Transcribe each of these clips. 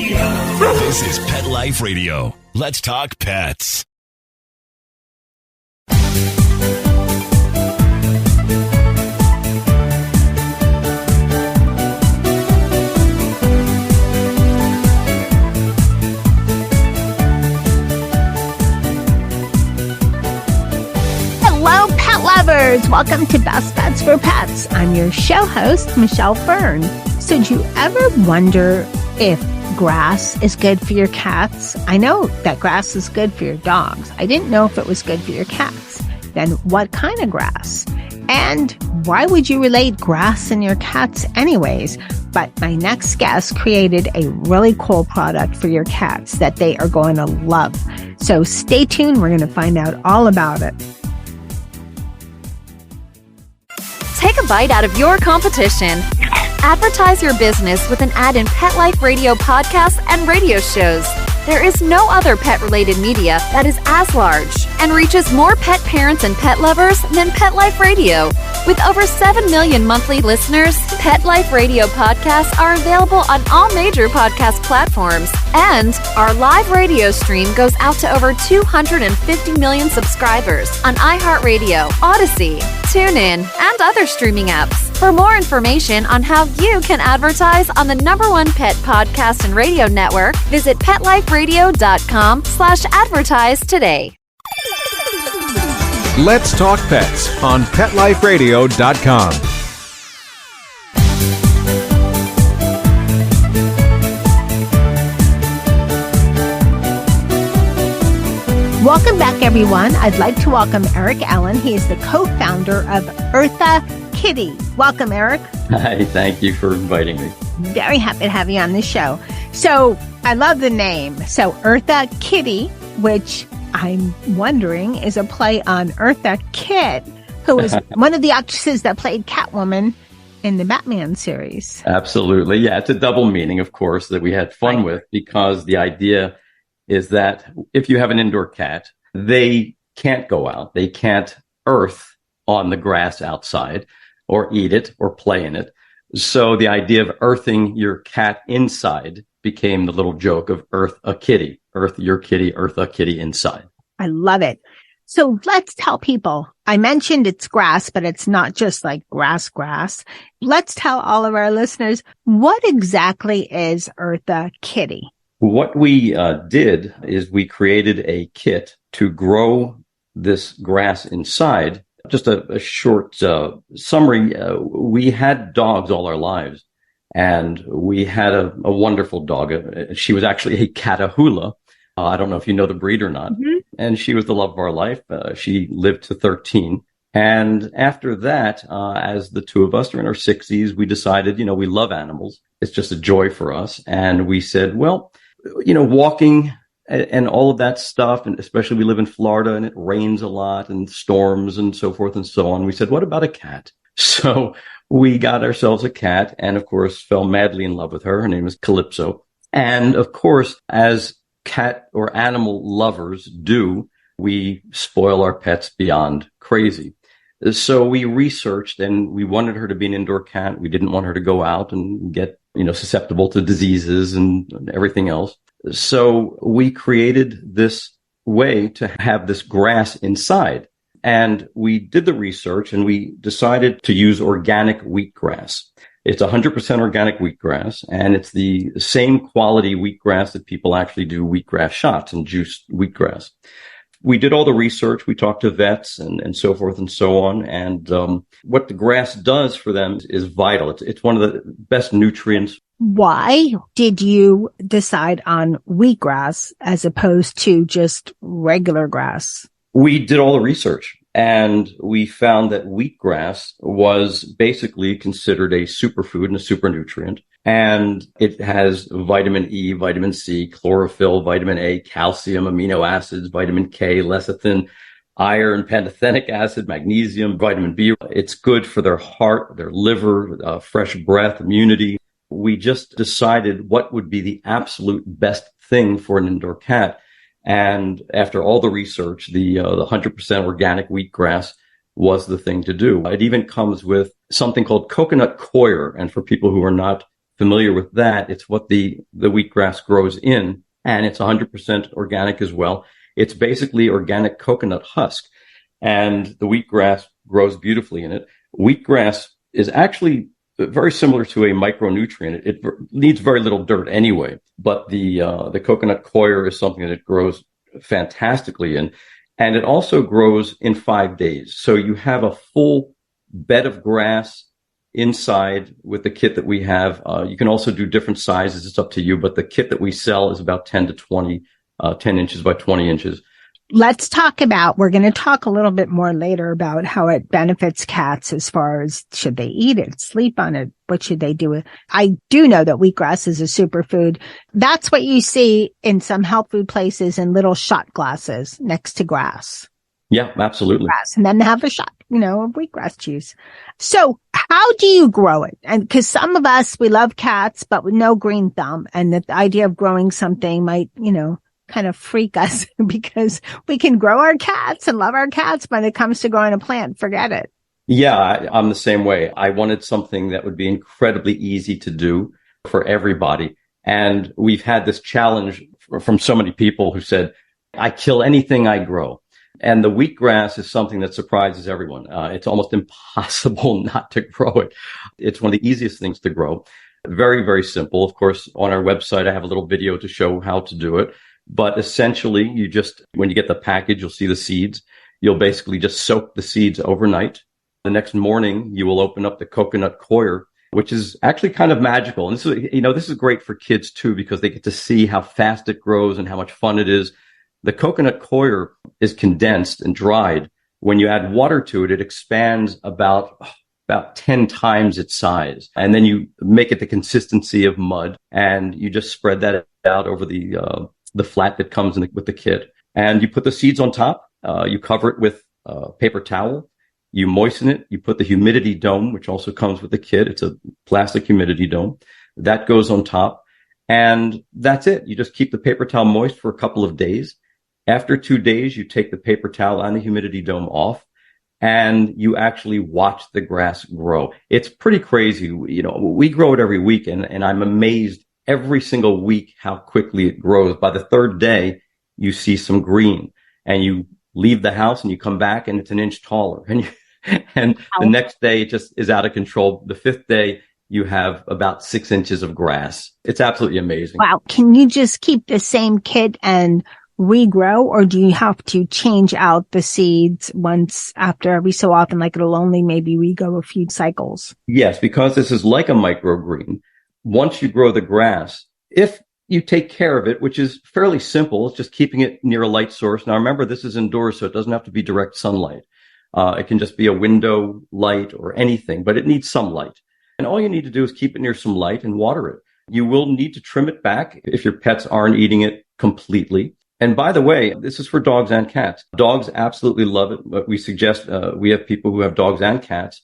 This is Pet Life Radio. Let's talk pets. Hello, pet lovers. Welcome to Best Pets for Pets. I'm your show host, Michelle Fern. So do you ever wonder if grass is good for your cats? I know that grass is good for your dogs. I didn't know if it was good for your cats. Then what kind of grass? And why would you relate grass and your cats anyways? But my next guest created a really cool product for your cats that they are going to love. So stay tuned. We're going to find out all about it. Take a bite out of your competition. Advertise your business with an ad in Pet Life Radio podcasts and radio shows. There is no other pet-related media that is as large and reaches more pet parents and pet lovers than Pet Life Radio. With over 7 million monthly listeners, Pet Life Radio podcasts are available on all major podcast platforms. And our live radio stream goes out to over 250 million subscribers on iHeartRadio, Odyssey, TuneIn, and other streaming apps. For more information on how you can advertise on the #1 pet podcast and radio network, visit PetLifeRadio.com/advertise today. Let's Talk Pets on PetLifeRadio.com. Welcome back, everyone. I'd like to welcome Eric Allen. He is the co-founder of Eartha Kitty. Welcome, Eric. Hi, thank you for inviting me. Very happy to have you on the show. So I love the name. So Eartha Kitty, which I'm wondering is a play on Eartha Kitt, who was one of the actresses that played Catwoman in the Batman series. Absolutely. Yeah, it's a double meaning, of course, that we had fun with, because the idea is that if you have an indoor cat, they can't go out. They can't earth on the grass outside or eat it or play in it. So the idea of earthing your cat inside became the little joke of Eartha Kitty. Earth your kitty, Eartha Kitty inside. I love it. So let's tell people, I mentioned it's grass, but it's not just like grass. Let's tell all of our listeners, what exactly is Eartha Kitty? What we did is we created a kit to grow this grass inside. Just a short summary. We had dogs all our lives, and we had a wonderful dog. She was actually a Catahoula. I don't know if you know the breed or not. Mm-hmm. And she was the love of our life. She lived to 13. And after that, as the two of us are in our 60s, we decided, we love animals. It's just a joy for us. And we said, well, walking and all of that stuff, and especially we live in Florida and it rains a lot and storms and so forth and so on. We said, what about a cat? So we got ourselves a cat and, of course, fell madly in love with her. Her name is Calypso. And, of course, as cat or animal lovers do, we spoil our pets beyond crazy. So we researched, and we wanted her to be an indoor cat. We didn't want her to go out and get, susceptible to diseases and everything else. So we created this way to have this grass inside. And we did the research, and we decided to use organic wheatgrass. It's 100% organic wheatgrass, and it's the same quality wheatgrass that people actually do wheatgrass shots and juiced wheatgrass. We did all the research. We talked to vets and so forth and so on. And what the grass does for them is vital. It's one of the best nutrients. Why did you decide on wheatgrass as opposed to just regular grass? We did all the research, and we found that wheatgrass was basically considered a superfood and a supernutrient. And it has vitamin E, vitamin C, chlorophyll, vitamin A, calcium, amino acids, vitamin K, lecithin, iron, pantothenic acid, magnesium, vitamin B. It's good for their heart, their liver, fresh breath, immunity. We just decided what would be the absolute best thing for an indoor cat. And after all the research, the 100% organic wheatgrass was the thing to do. It even comes with something called coconut coir. And for people who are not familiar with that, it's what the wheatgrass grows in, and it's 100% organic as well. It's basically organic coconut husk, and the wheatgrass grows beautifully in it. Wheatgrass is actually very similar to a micronutrient. It needs very little dirt anyway, but the coconut coir is something that it grows fantastically in, and it also grows in 5 days. So you have a full bed of grass inside with the kit that we have. You can also do different sizes. It's up to you, but the kit that we sell is about 10 to 20, 10 inches by 20 inches. Let's talk about, we're going to talk a little bit more later about how it benefits cats as far as should they eat it, sleep on it, what should they do with it. I do know that wheatgrass is a superfood. That's what you see in some health food places in little shot glasses next to grass. Yeah, absolutely. Grass, and then have a shot, of wheatgrass juice. So how do you grow it? And because some of us, we love cats, but with no green thumb. And the idea of growing something might, kind of freak us because we can grow our cats and love our cats. But when it comes to growing a plant, forget it. Yeah, I'm the same way. I wanted something that would be incredibly easy to do for everybody. And we've had this challenge from so many people who said, I kill anything I grow. And the wheatgrass is something that surprises everyone. It's almost impossible not to grow it. It's one of the easiest things to grow. Very, very simple. Of course, on our website, I have a little video to show how to do it. But essentially, when you get the package, you'll see the seeds. You'll basically just soak the seeds overnight. The next morning, you will open up the coconut coir, which is actually kind of magical. And this is great for kids too, because they get to see how fast it grows and how much fun it is. The coconut coir is condensed and dried. When you add water to it, it expands about 10 times its size. And then you make it the consistency of mud, and you just spread that out over the flat that comes with the kit. And you put the seeds on top. You cover it with a paper towel. You moisten it. You put the humidity dome, which also comes with the kit. It's a plastic humidity dome. That goes on top. And that's it. You just keep the paper towel moist for a couple of days. After 2 days, you take the paper towel and the humidity dome off, and you actually watch the grass grow. It's pretty crazy. We grow it every week, and I'm amazed every single week how quickly it grows. By the third day, you see some green, and you leave the house and you come back and it's an inch taller. And the next day, it just is out of control. The fifth day, you have about 6 inches of grass. It's absolutely amazing. Wow. Can you just keep the same kit and regrow, or do you have to change out the seeds once after every so often, like it'll only maybe regrow a few cycles? Yes, because this is like a microgreen. Once you grow the grass, if you take care of it, which is fairly simple, it's just keeping it near a light source. Now, remember, this is indoors, so it doesn't have to be direct sunlight. It can just be a window light or anything, but it needs some light. And all you need to do is keep it near some light and water it. You will need to trim it back if your pets aren't eating it completely. And by the way, this is for dogs and cats. Dogs absolutely love it. But we suggest, we have people who have dogs and cats,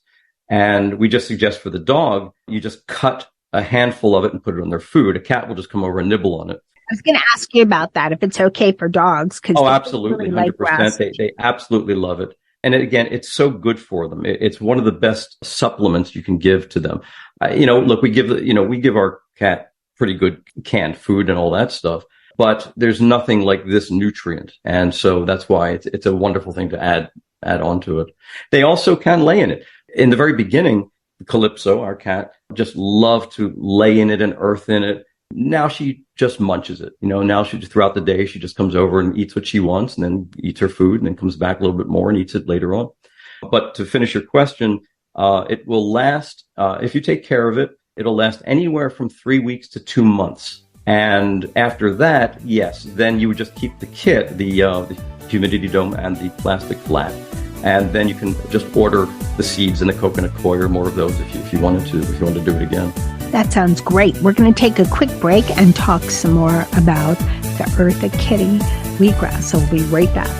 and we just suggest for the dog, you just cut a handful of it and put it on their food. A cat will just come over and nibble on it. I was going to ask you about that, if it's okay for dogs. Oh, absolutely. Really 100%. They absolutely love it. And again, it's so good for them. It's one of the best supplements you can give to them. Look, we give our cat pretty good canned food and all that stuff, but there's nothing like this nutrient. And so that's why it's a wonderful thing to add onto it. They also can lay in it. In the very beginning, Calypso, our cat, just loved to lay in it and earth in it. Now she just munches it. Now throughout the day, she just comes over and eats what she wants, and then eats her food, and then comes back a little bit more and eats it later on. But to finish your question, it will last, if you take care of it, it'll last anywhere from 3 weeks to 2 months. And after that, yes, then you would just keep the kit, the humidity dome and the plastic flat. And then you can just order the seeds and the coconut coir, more of those if you wanted to do it again. That sounds great. We're going to take a quick break and talk some more about the Eartha Kitty wheatgrass. So we'll be right back.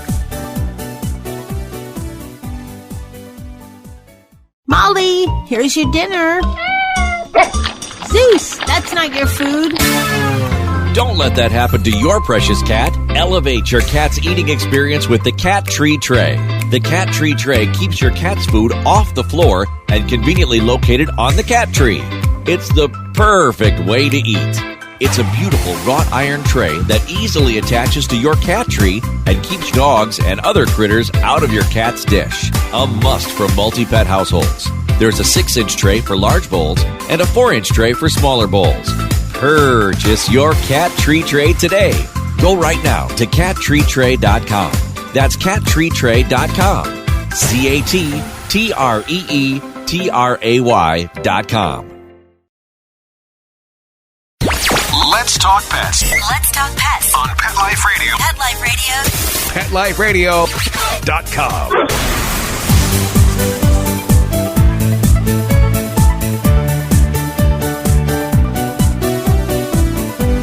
Molly, here's your dinner. Zeus, that's not your food. Don't let that happen to your precious cat. Elevate your cat's eating experience with the Cat Tree Tray. The Cat Tree Tray keeps your cat's food off the floor and conveniently located on the cat tree. It's the perfect way to eat. It's a beautiful wrought iron tray that easily attaches to your cat tree and keeps dogs and other critters out of your cat's dish. A must for multi-pet households. There's a 6-inch tray for large bowls and a 4-inch tray for smaller bowls. Purchase your cat tree tray today. Go right now to cattreetray.com. That's cattreetray.com. CATTREETRAY.com. Let's talk pets Let's talk pets on Pet Life Radio. Pet Life Radio. PetLifeRadio.com.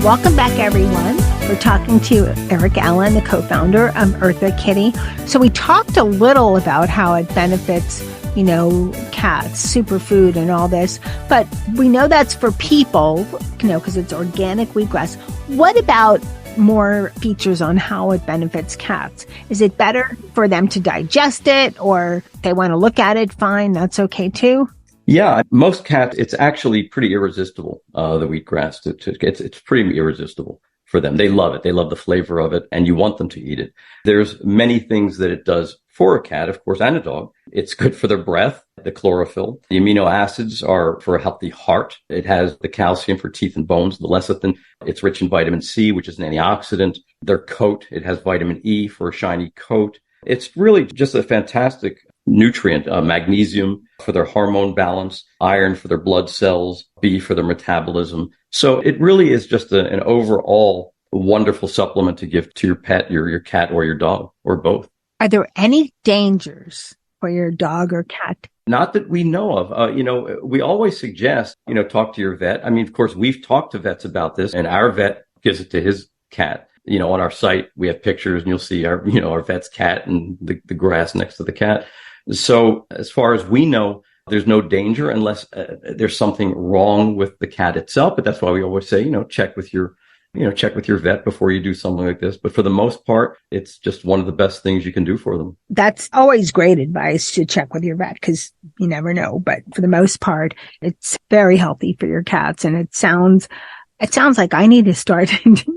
Welcome back, everyone. We're talking to Eric Allen, the co-founder of Eartha Kitty. So we talked a little about how it benefits, cats, superfood and all this, but we know that's for people, because it's organic wheatgrass. What about more features on how it benefits cats? Is it better for them to digest it, or if they want to look at it? Fine, that's okay too. Yeah, most cats, it's actually pretty irresistible, the wheatgrass. It's pretty irresistible for them. They love it. They love the flavor of it, and you want them to eat it. There's many things that it does for a cat, of course, and a dog. It's good for their breath, the chlorophyll. The amino acids are for a healthy heart. It has the calcium for teeth and bones, the lecithin. It's rich in vitamin C, which is an antioxidant. Their coat, it has vitamin E for a shiny coat. It's really just a fantastic nutrient. Magnesium for their hormone balance, iron for their blood cells, B for their metabolism. So it really is just an overall wonderful supplement to give to your pet, your cat or your dog, or both. Are there any dangers for your dog or cat? Not that we know of. We always suggest, talk to your vet. I mean, of course, we've talked to vets about this, and our vet gives it to his cat. On our site, we have pictures, and you'll see our vet's cat and the grass next to the cat. So as far as we know, there's no danger unless there's something wrong with the cat itself. But that's why we always say, check with your vet before you do something like this. But for the most part, it's just one of the best things you can do for them. That's always great advice, to check with your vet, because you never know. But for the most part, it's very healthy for your cats. And it sounds like I need to start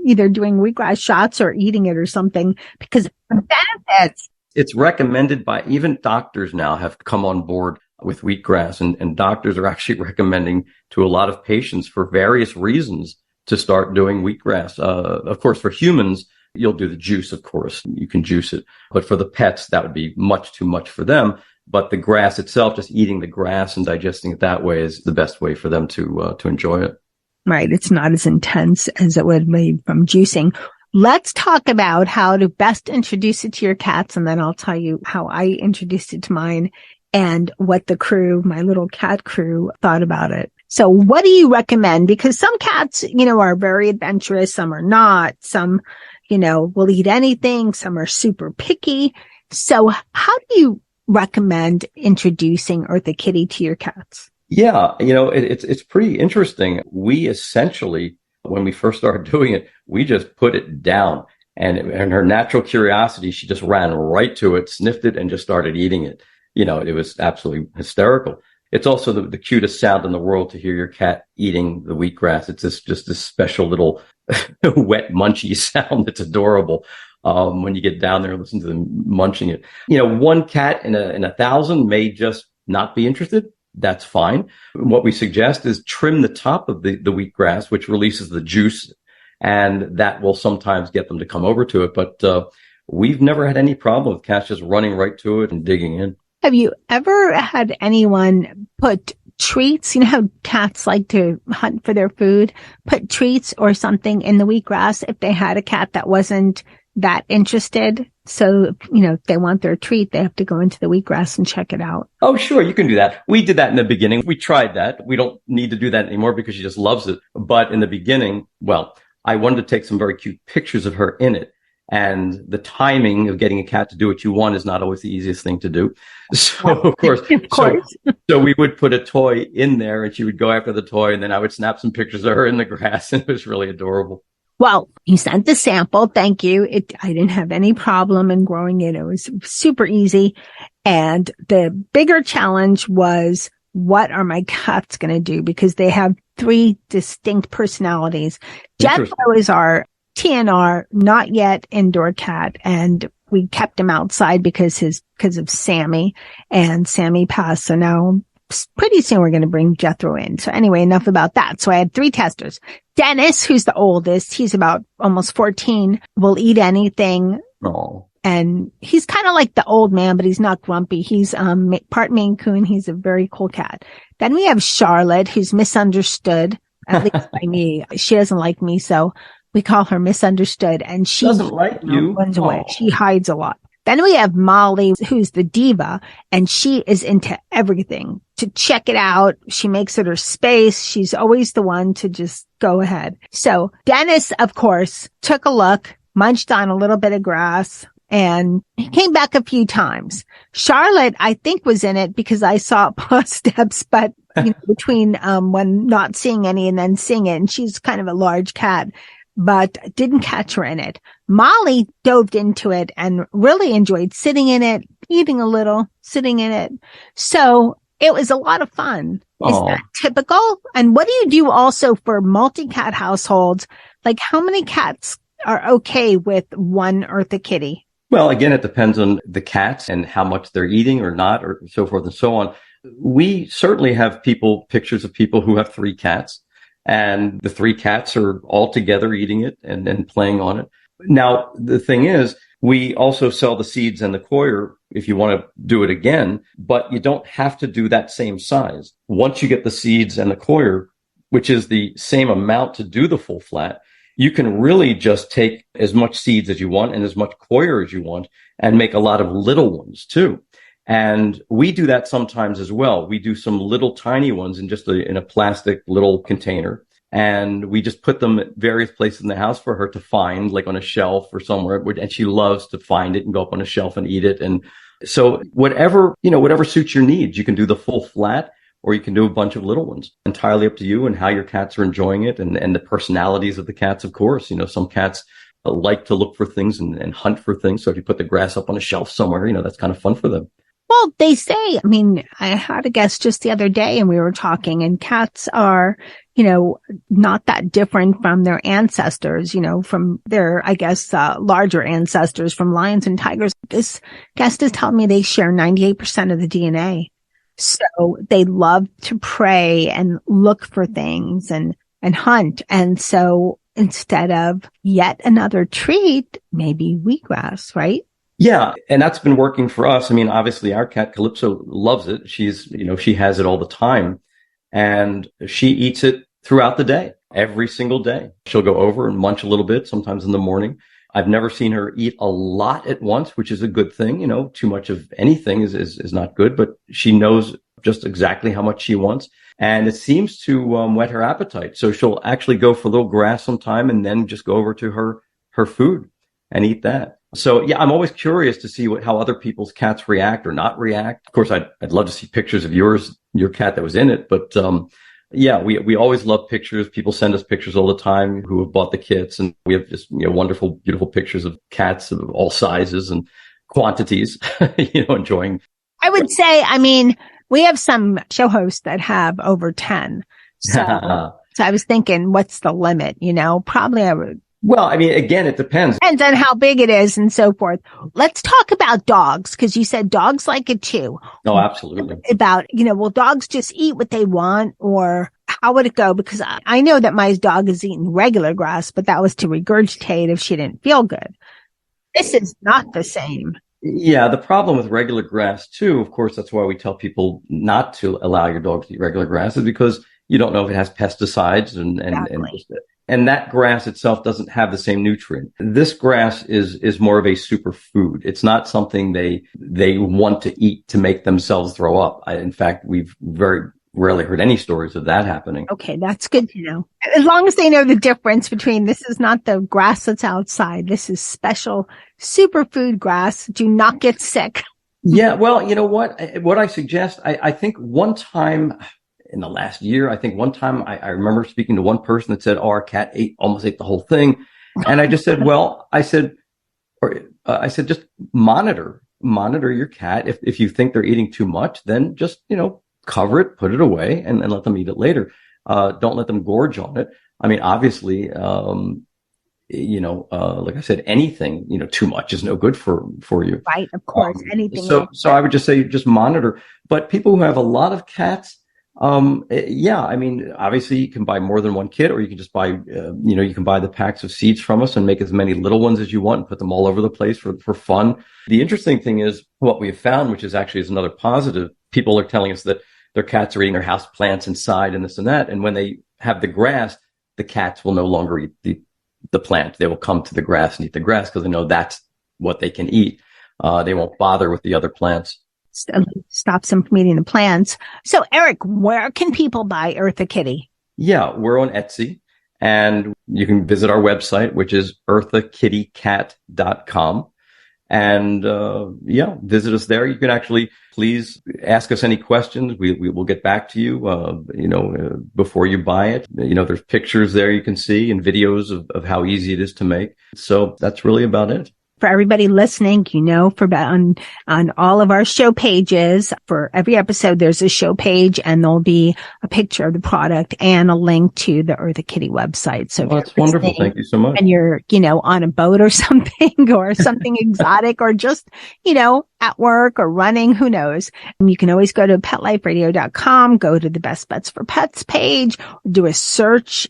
either doing wheatgrass shots or eating it or something, because the benefits. It's recommended by even doctors now have come on board with wheatgrass, and doctors are actually recommending to a lot of patients for various reasons to start doing wheatgrass. Of course, for humans, you'll do the juice, of course. You can juice it. But for the pets, that would be much too much for them. But the grass itself, just eating the grass and digesting it that way is the best way for them to enjoy it. Right. It's not as intense as it would be from juicing. Let's talk about how to best introduce it to your cats, and then I'll tell you how I introduced it to mine and what the crew, my little cat crew, thought about it. So what do you recommend? Because some cats, are very adventurous. Some are not. Some, will eat anything. Some are super picky. So how do you recommend introducing Eartha Kitty to your cats? Yeah, it's pretty interesting. We essentially, when we first started doing it, we just put it down, and her natural curiosity, she just ran right to it, sniffed it, and just started eating it. It was absolutely hysterical. It's also the cutest sound in the world to hear your cat eating the wheatgrass. It's just this special little wet munchy sound. It's adorable. When you get down there and listen to them munching it. One cat in 1,000 may just not be interested. That's fine. What we suggest is trim the top of the wheatgrass, which releases the juice, and that will sometimes get them to come over to it. But we've never had any problem with cats just running right to it and digging in. Have you ever had anyone put treats? How cats like to hunt for their food, put treats or something in the wheatgrass if they had a cat that wasn't that interested? So, if they want their treat, they have to go into the wheatgrass and check it out. Oh, sure. You can do that. We did that in the beginning. We tried that. We don't need to do that anymore because she just loves it. But in the beginning, I wanted to take some very cute pictures of her in it. And the timing of getting a cat to do what you want is not always the easiest thing to do. So, of course. So we would put a toy in there, and she would go after the toy, and then I would snap some pictures of her in the grass, and it was really adorable. Well, you sent the sample. Thank you. I didn't have any problem in growing it. It was super easy. And the bigger challenge was what are my cats going to do? Because they have three distinct personalities. Jethro is our TNR, not yet indoor cat. And we kept him outside because of Sammy, and Sammy passed. So now pretty soon we're going to bring Jethro in. So anyway, enough about that. So I had three testers. Dennis, who's the oldest, he's about almost 14, will eat anything. Oh. And he's kind of like the old man, but he's not grumpy. He's part Maine Coon. He's a very cool cat. Then we have Charlotte, who's misunderstood, at least by me. She doesn't like me, so we call her misunderstood. And she doesn't like you. Runs away. She hides a lot. Then we have Molly, who's the diva, and she is into everything. To check it out, she makes it her space. She's always the one to just go ahead. So Dennis, of course, took a look, munched on a little bit of grass, and he came back a few times. Charlotte, I think, was in it because I saw paw steps, but between when not seeing any and then seeing it, and she's kind of a large cat, but didn't catch her in it. Molly dove into it and really enjoyed sitting in it, eating a little, sitting in it. So it was a lot of fun. Is that typical? And what do you do also for multi-cat households? Like, how many cats are okay with one Eartha Kitty? Well, again, it depends on the cats and how much they're eating or not, or so forth and so on. We certainly have pictures of people who have three cats, and the three cats are all together eating it and playing on it. Now, the thing is, we also sell the seeds and the coir if you want to do it again, but you don't have to do that same size. Once you get the seeds and the coir, which is the same amount to do the full flat, you can really just take as much seeds as you want and as much coir as you want and make a lot of little ones too. And we do that sometimes as well. We do some little tiny ones in a plastic little container. And we just put them at various places in the house for her to find, like on a shelf or somewhere. And she loves to find it and go up on a shelf and eat it. And so whatever suits your needs, you can do the full flat, or you can do a bunch of little ones. Entirely up to you and how your cats are enjoying it, and the personalities of the cats, of course. Some cats like to look for things and hunt for things. So if you put the grass up on a shelf somewhere, that's kind of fun for them. Well, they say, I had a guest just the other day and we were talking, and cats are, not that different from their ancestors, from their, I guess, larger ancestors from lions and tigers. This guest is telling me they share 98% of the DNA. So they love to prey and look for things and hunt. And so instead of yet another treat, maybe wheatgrass, right? Yeah. And that's been working for us. Obviously our cat Calypso loves it. She has it all the time, and she eats it throughout the day, every single day. She'll go over and munch a little bit, sometimes in the morning. I've never seen her eat a lot at once, which is a good thing. Too much of anything is not good, but she knows just exactly how much she wants. And it seems to whet her appetite. So she'll actually go for a little grass sometime and then just go over to her food and eat that. So yeah, I'm always curious to see how other people's cats react or not react. Of course, I'd love to see pictures of your cat that was in it, but yeah, we always love pictures. People send us pictures all the time who have bought the kits, and we have just wonderful, beautiful pictures of cats of all sizes and quantities, enjoying. I would say, we have some show hosts that have over 10. So I was thinking, what's the limit? Probably I would. Well, again, it depends. Depends on how big it is and so forth. Let's talk about dogs, because you said dogs like it too. Oh, absolutely. About, will dogs just eat what they want, or how would it go? Because I know that my dog has eaten regular grass, but that was to regurgitate if she didn't feel good. This is not the same. Yeah, the problem with regular grass too, of course, that's why we tell people not to allow your dog to eat regular grass, is because you don't know if it has pesticides and that grass itself doesn't have the same nutrient. This grass is more of a superfood. It's not something they want to eat to make themselves throw up. In fact, we've very rarely heard any stories of that happening. Okay, that's good to know. As long as they know the difference between, this is not the grass that's outside. This is special superfood grass. Do not get sick. Yeah, well, you know what I suggest, I think one time in the last year, I remember speaking to one person that said, our cat almost ate the whole thing. And I just said, just monitor your cat. If you think they're eating too much, then just, cover it, put it away, and let them eat it later. Don't let them gorge on it. I mean, obviously, like I said, anything, too much is no good for you. Right. Of course. Anything. So I would just say, just monitor. But people who have a lot of cats, I mean, obviously you can buy more than one kit, or you can just buy, you can buy the packs of seeds from us and make as many little ones as you want and put them all over the place for fun. The interesting thing is what we have found, which is another positive. People are telling us that their cats are eating their house plants inside and this and that. And when they have the grass, the cats will no longer eat the plant. They will come to the grass and eat the grass because they know that's what they can eat. They won't bother with the other plants. Stops them from eating the plants. So, Eric, where can people buy Eartha Kitty? Yeah, we're on Etsy, and you can visit our website, which is earthakittycat.com. And visit us there. You can actually please ask us any questions. We will get back to you, before you buy it. There's pictures there you can see and videos of how easy it is to make. So that's really about it. For everybody listening, on all of our show pages, for every episode, there's a show page and there'll be a picture of the product and a link to the Eartha Kitty website. So that's wonderful. Thank you so much. And you're, on a boat or something exotic or just, at work or running, who knows? And you can always go to PetLifeRadio.com, go to the Best Bets for Pets page, do a search,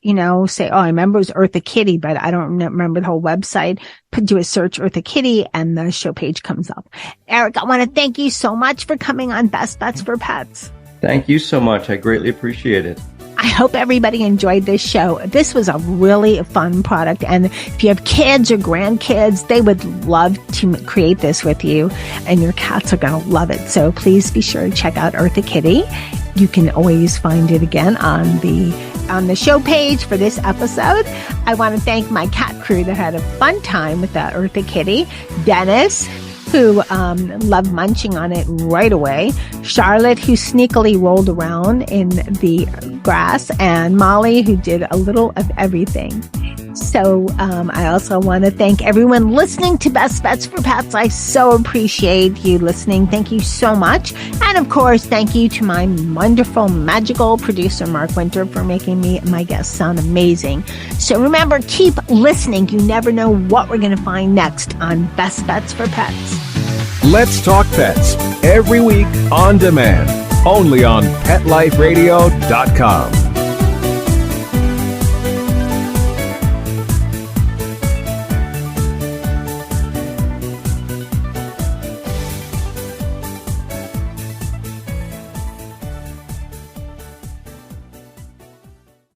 say, I remember it was Eartha Kitty, but I don't remember the whole website. Do a search Eartha Kitty and the show page comes up. Eric, I want to thank you so much for coming on Best Bets for Pets. Thank you so much. I greatly appreciate it. I hope everybody enjoyed this show. This was a really fun product. And if you have kids or grandkids, they would love to create this with you. And your cats are going to love it. So please be sure to check out Eartha Kitty. You can always find it again on the show page for this episode. I want to thank my cat crew that had a fun time with the Eartha Kitty. Dennis, who loved munching on it right away. Charlotte, who sneakily rolled around in the grass. And Molly, who did a little of everything. So I also want to thank everyone listening to Best Bets for Pets. I so appreciate you listening. Thank you so much. And of course, thank you to my wonderful, magical producer, Mark Winter, for making me and my guests sound amazing. So remember, keep listening. You never know what we're going to find next on Best Bets for Pets. Let's Talk Pets, every week on demand, only on PetLifeRadio.com.